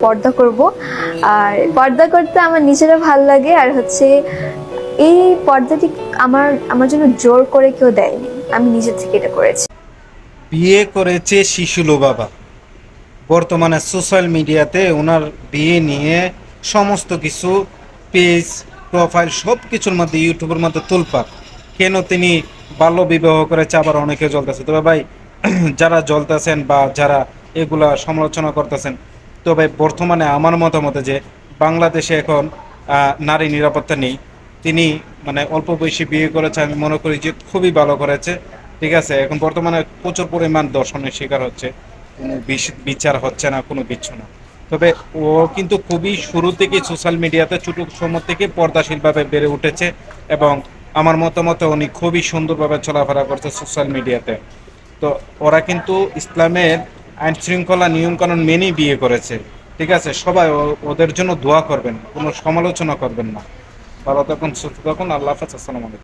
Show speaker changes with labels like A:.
A: পর্দা করব। আর পর্দা করতে আমার নিজেরও ভালো লাগে, আর হচ্ছে এই পর্দাটি আমার আমার জন্য জোর করে কেউ দেয়নি, আমি নিজে থেকে এটা করেছি।
B: বিয়ে করেছে শিশুলো বাবা। বর্তমানে সোশ্যাল মিডিয়াতে ওনার বিয়ে নিয়ে সমস্ত কিছু পেজ, প্রোফাইল সব কিছুর মধ্যে, ইউটিউবের মধ্যে তোলপাড়। কেন তিনি বাল্য বিবাহ করেছে, আবার অনেকে জ্বলতেছে। তবে ভাই, যারা জ্বলতেছেন বা যারা এগুলা সমালোচনা করতেছেন, তবে বর্তমানে আমার মতামতে যে বাংলাদেশে এখন নারী নিরাপত্তা নেই। তিনি মানে অল্প বয়সী বিয়ে করেছে, আমি মনে করি যে খুবই ভালো করেছে। ঠিক আছে, এখন বর্তমানে প্রচুর পরিমাণ ধর্ষণের শিকার হচ্ছে, কোনো বিচার হচ্ছে না, কোনো কিচ্ছু না। তবে ও কিন্তু খুবই শুরু থেকে সোশ্যাল মিডিয়াতে ছোট সময় থেকে পর্দাশীলভাবে বেড়ে উঠেছে, এবং আমার মতামতে উনি খুবই সুন্দরভাবে চলাফেরা করছে সোশ্যাল মিডিয়াতে। তো ওরা কিন্তু ইসলামের আইন শৃঙ্খলা নিয়ম কানুন মেনেই বিয়ে করেছে। ঠিক আছে, সবাই ওদের জন্য দোয়া করবেন, কোনো সমালোচনা করবেন না। ভালো থাকুন, সুস্থ থাকুন, আল্লাহ হাফেজ, আসসালামু আলাইকুম।